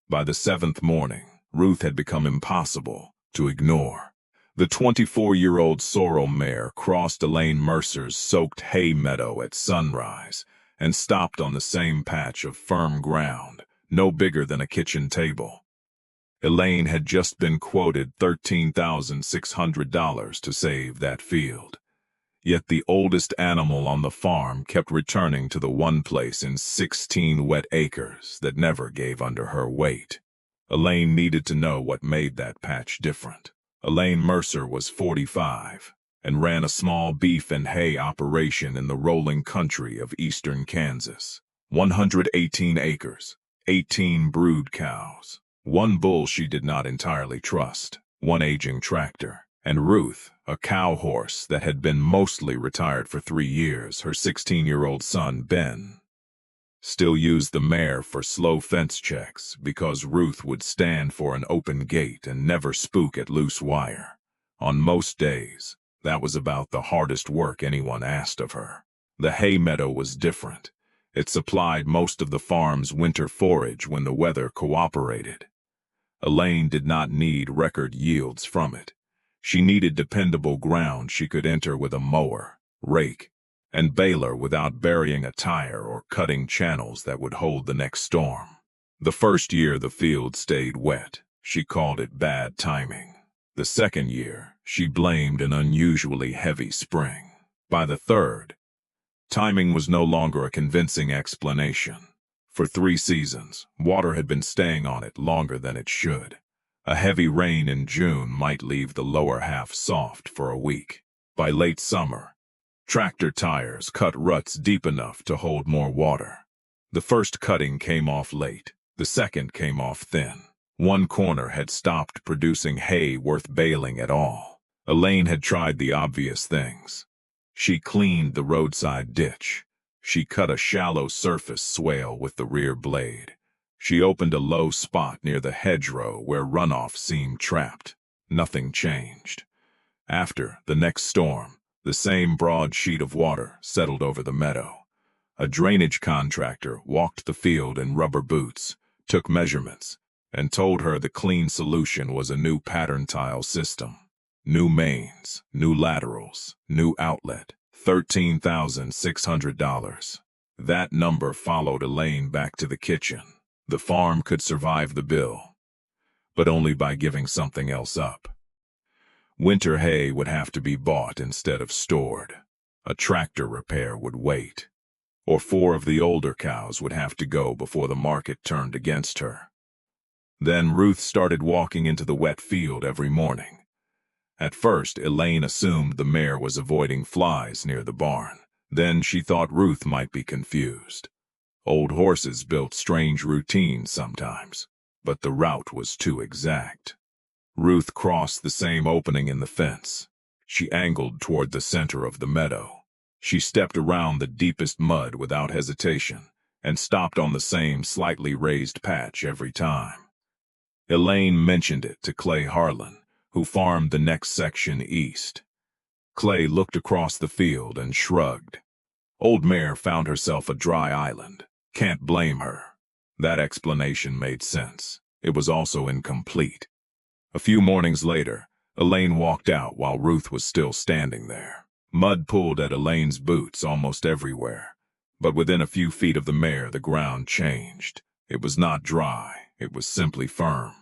By the seventh morning, Ruth had become impossible to ignore. The 24-year-old sorrel mare crossed Elaine Mercer's soaked hay meadow at sunrise and stopped on the same patch of firm ground, no bigger than a kitchen table. Elaine had just been quoted $13,600 to save that field. Yet the oldest animal on the farm kept returning to the one place in 16 wet acres that never gave under her weight. Elaine needed to know what made that patch different. Elaine Mercer was 45 and ran a small beef and hay operation in the rolling country of eastern Kansas. 118 acres, 18 brood cows, one bull she did not entirely trust, one aging tractor, and Ruth, a cow horse that had been mostly retired for 3 years, her 16-year-old son, Ben. Still used the mare for slow fence checks because Ruth would stand for an open gate and never spook at loose wire. On most days, that was about the hardest work anyone asked of her. The hay meadow was different. It supplied most of the farm's winter forage when the weather cooperated. Elaine did not need record yields from it. She needed dependable ground she could enter with a mower, rake, and baler without burying a tire or cutting channels that would hold the next storm. The first year the field stayed wet, she called it bad timing. The second year, she blamed an unusually heavy spring. By the third, timing was no longer a convincing explanation. For 3 seasons, water had been staying on it longer than it should. A heavy rain in June might leave the lower half soft for a week. By late summer, tractor tires cut ruts deep enough to hold more water. The first cutting came off late. The second came off thin. One corner had stopped producing hay worth baling at all. Elaine had tried the obvious things. She cleaned the roadside ditch. She cut a shallow surface swale with the rear blade. She opened a low spot near the hedgerow where runoff seemed trapped. Nothing changed. After the next storm, the same broad sheet of water settled over the meadow. A drainage contractor walked the field in rubber boots, took measurements, and told her the clean solution was a new pattern tile system. New mains, new laterals, new outlet, $13,600. That number followed Elaine back to the kitchen. The farm could survive the bill, but only by giving something else up. Winter hay would have to be bought instead of stored. A tractor repair would wait, or 4 of the older cows would have to go before the market turned against her. Then Ruth started walking into the wet field every morning. At first, Elaine assumed the mare was avoiding flies near the barn. Then she thought Ruth might be confused. Old horses built strange routines sometimes, but the route was too exact. Ruth crossed the same opening in the fence. She angled toward the center of the meadow. She stepped around the deepest mud without hesitation and stopped on the same slightly raised patch every time. Elaine mentioned it to Clay Harlan, who farmed the next section east. Clay looked across the field and shrugged. Old Mare found herself a dry island. Can't blame her. That explanation made sense. It was also incomplete. A few mornings later, Elaine walked out while Ruth was still standing there. Mud pulled at Elaine's boots almost everywhere, but within a few feet of the mare the ground changed. It was not dry, it was simply firm.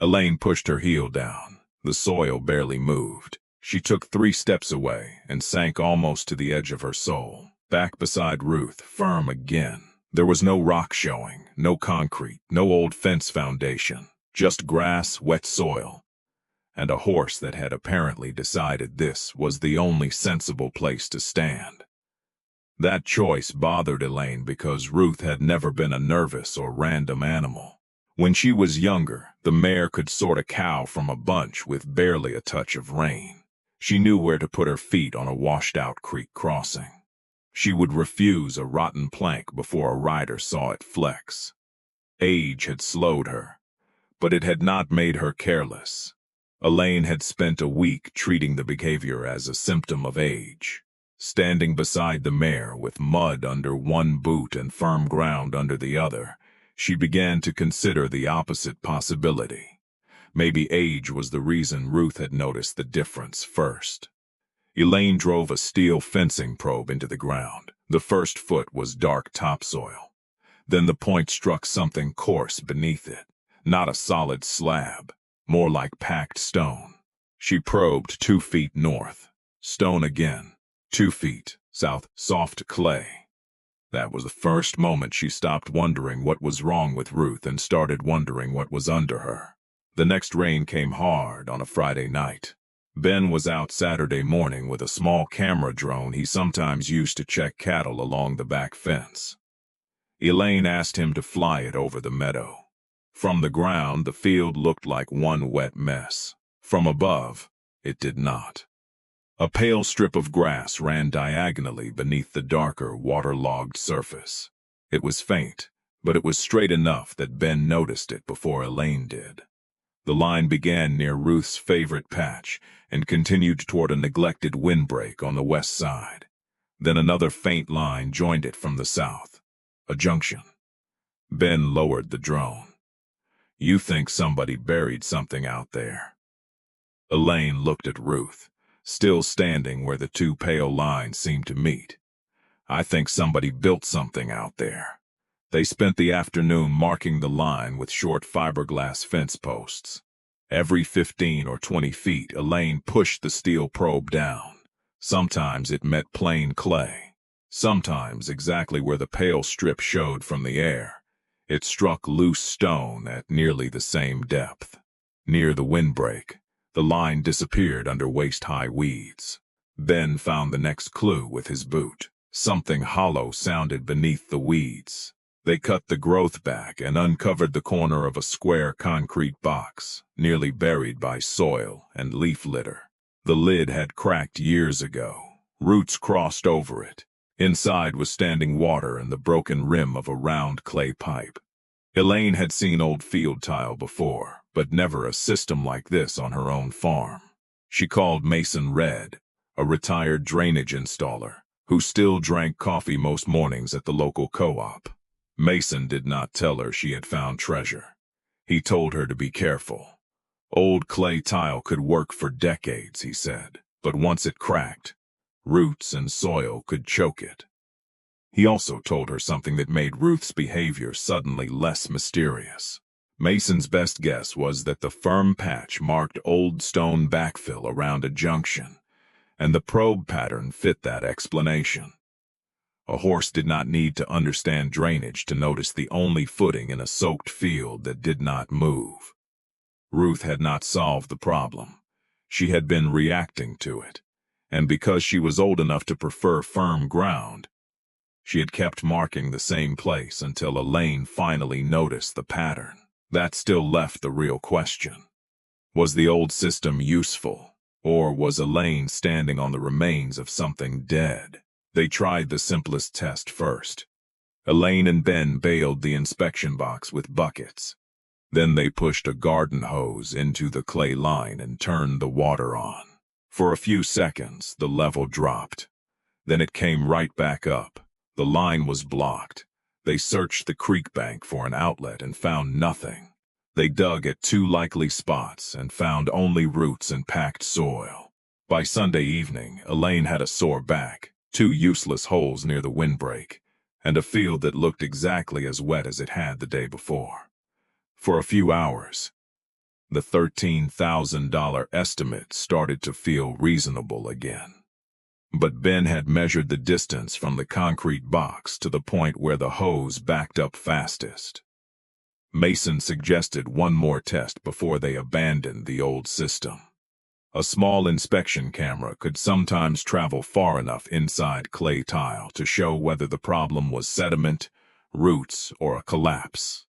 Elaine pushed her heel down. The soil barely moved. She took 3 steps away and sank almost to the edge of her sole. Back beside Ruth, firm again. There was no rock showing, no concrete, no old fence foundation, just grass, wet soil, and a horse that had apparently decided this was the only sensible place to stand. That choice bothered Elaine because Ruth had never been a nervous or random animal. When she was younger, the mare could sort a cow from a bunch with barely a touch of rein. She knew where to put her feet on a washed-out creek crossing. She would refuse a rotten plank before a rider saw it flex. Age had slowed her, but it had not made her careless. Elaine had spent a week treating the behavior as a symptom of age. Standing beside the mare with mud under one boot and firm ground under the other, She began to consider the opposite possibility. Maybe age was the reason Ruth had noticed the difference first. Elaine drove a steel fencing probe into the ground. The first foot was dark topsoil. Then the point struck something coarse beneath it. Not a solid slab, more like packed stone. She probed 2 feet north. Stone again. 2 feet south, soft clay. That was the first moment she stopped wondering what was wrong with Ruth and started wondering what was under her. The next rain came hard on a Friday night. Ben was out Saturday morning with a small camera drone he sometimes used to check cattle along the back fence. Elaine asked him to fly it over the meadow. From the ground, the field looked like one wet mess. From above, it did not. A pale strip of grass ran diagonally beneath the darker, waterlogged surface. It was faint, but it was straight enough that Ben noticed it before Elaine did. The line began near Ruth's favorite patch and continued toward a neglected windbreak on the west side. Then another faint line joined it from the south. A junction. Ben lowered the drone. "You think somebody buried something out there?" Elaine looked at Ruth, still standing where the 2 pale lines seemed to meet. "I think somebody built something out there. They spent the afternoon marking the line with short fiberglass fence posts. Every 15 or 20 feet, Elaine pushed the steel probe down. Sometimes it met plain clay. Sometimes exactly where the pale strip showed from the air. It struck loose stone at nearly the same depth. Near the windbreak, the line disappeared under waist-high weeds. Ben found the next clue with his boot. Something hollow sounded beneath the weeds. They cut the growth back and uncovered the corner of a square concrete box, nearly buried by soil and leaf litter. The lid had cracked years ago. Roots crossed over it. Inside was standing water and the broken rim of a round clay pipe. Elaine had seen old field tile before, but never a system like this on her own farm. She called Mason Red, a retired drainage installer, who still drank coffee most mornings at the local co-op. Mason did not tell her she had found treasure. He told her to be careful. Old clay tile could work for decades, he said, but once it cracked, roots and soil could choke it. He also told her something that made Ruth's behavior suddenly less mysterious. Mason's best guess was that the firm patch marked old stone backfill around a junction, and the probe pattern fit that explanation. A horse did not need to understand drainage to notice the only footing in a soaked field that did not move. Ruth had not solved the problem. She had been reacting to it, and because she was old enough to prefer firm ground, she had kept marking the same place until Elaine finally noticed the pattern. That still left the real question. Was the old system useful, or was Elaine standing on the remains of something dead? They tried the simplest test first. Elaine and Ben bailed the inspection box with buckets. Then they pushed a garden hose into the clay line and turned the water on. For a few seconds, the level dropped. Then it came right back up. The line was blocked. They searched the creek bank for an outlet and found nothing. They dug at 2 likely spots and found only roots and packed soil. By Sunday evening, Elaine had a sore back, 2 useless holes near the windbreak, and a field that looked exactly as wet as it had the day before. For a few hours, the $13,000 estimate started to feel reasonable again. But Ben had measured the distance from the concrete box to the point where the hose backed up fastest. Mason suggested one more test before they abandoned the old system. A small inspection camera could sometimes travel far enough inside clay tile to show whether the problem was sediment, roots, or a collapse.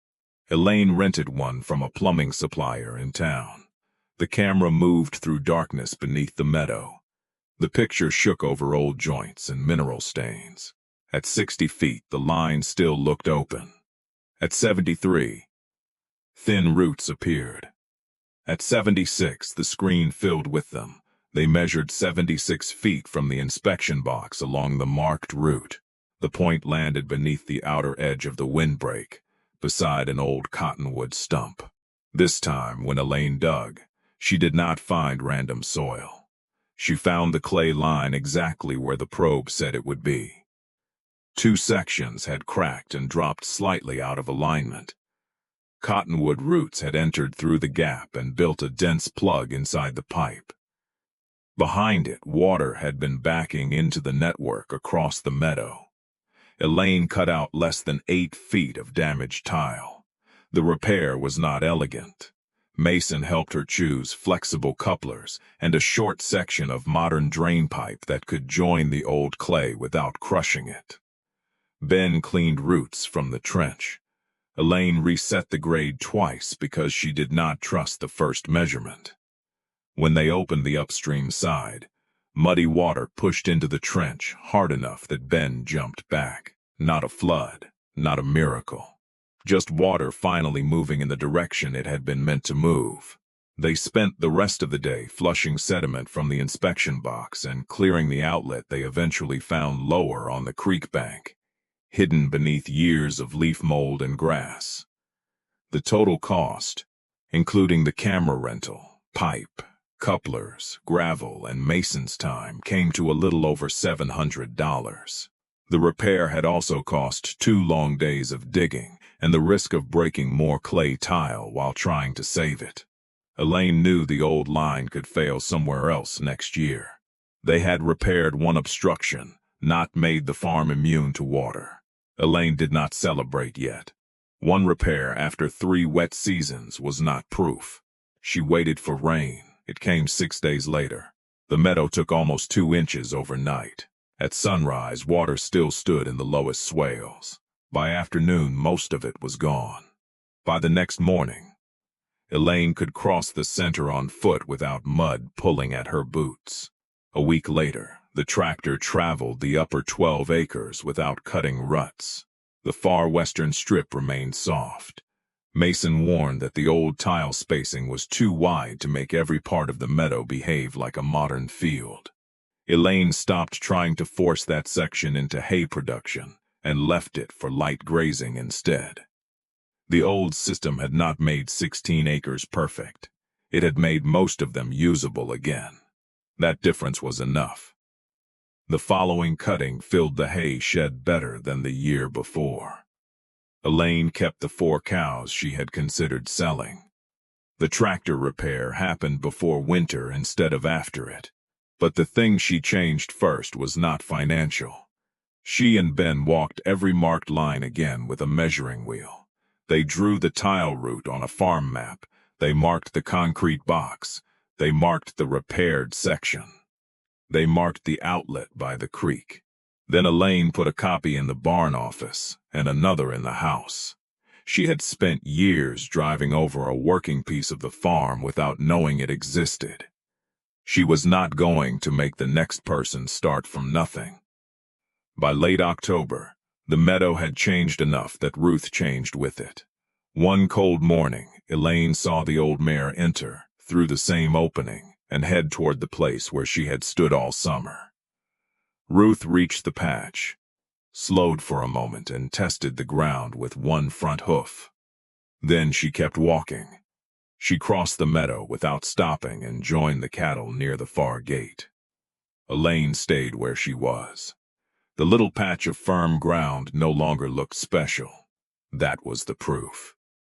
Elaine rented one from a plumbing supplier in town. The camera moved through darkness beneath the meadow. The picture shook over old joints and mineral stains. At 60 feet, the line still looked open. At 73, thin roots appeared. At 76, the screen filled with them. They measured 76 feet from the inspection box along the marked route. The point landed beneath the outer edge of the windbreak, beside an old cottonwood stump. This time, when Elaine dug, she did not find random soil. She found the clay line exactly where the probe said it would be. 2 sections had cracked and dropped slightly out of alignment. Cottonwood roots had entered through the gap and built a dense plug inside the pipe. Behind it, water had been backing into the network across the meadow. Elaine cut out less than 8 feet of damaged tile. The repair was not elegant. Mason helped her choose flexible couplers and a short section of modern drain pipe that could join the old clay without crushing it. Ben cleaned roots from the trench. Elaine reset the grade twice because she did not trust the first measurement. When they opened the upstream side, muddy water pushed into the trench hard enough that Ben jumped back. Not a flood, not a miracle. Just water finally moving in the direction it had been meant to move. They spent the rest of the day flushing sediment from the inspection box and clearing the outlet they eventually found lower on the creek bank, hidden beneath years of leaf mold and grass. The total cost, including the camera rental, pipe, couplers, gravel, and Mason's time, came to a little over $700. The repair had also cost 2 long days of digging and the risk of breaking more clay tile while trying to save it. Elaine knew the old line could fail somewhere else next year. They had repaired one obstruction, not made the farm immune to water. Elaine did not celebrate yet. One repair after 3 wet seasons was not proof. She waited for rain. It came 6 days later. The meadow took almost 2 inches overnight. At sunrise, water still stood in the lowest swales. By afternoon, most of it was gone. By the next morning, Elaine could cross the center on foot without mud pulling at her boots. A week later, the tractor traveled the upper 12 acres without cutting ruts. The far western strip remained soft. Mason warned that the old tile spacing was too wide to make every part of the meadow behave like a modern field. Elaine stopped trying to force that section into hay production and left it for light grazing instead. The old system had not made 16 acres perfect. It had made most of them usable again. That difference was enough. The following cutting filled the hay shed better than the year before. Elaine kept the 4 cows she had considered selling. The tractor repair happened before winter instead of after it. But the thing she changed first was not financial. She and Ben walked every marked line again with a measuring wheel. They drew the tile route on a farm map. They marked the concrete box. They marked the repaired section. They marked the outlet by the creek. Then Elaine put a copy in the barn office and another in the house. She had spent years driving over a working piece of the farm without knowing it existed. She was not going to make the next person start from nothing. By late October, the meadow had changed enough that Ruth changed with it. One cold morning, Elaine saw the old mare enter through the same opening and head toward the place where she had stood all summer. Ruth reached the patch, slowed for a moment, and tested the ground with one front hoof. Then she kept walking. She crossed the meadow without stopping and joined the cattle near the far gate. Elaine stayed where she was. The little patch of firm ground no longer looked special. That was the proof.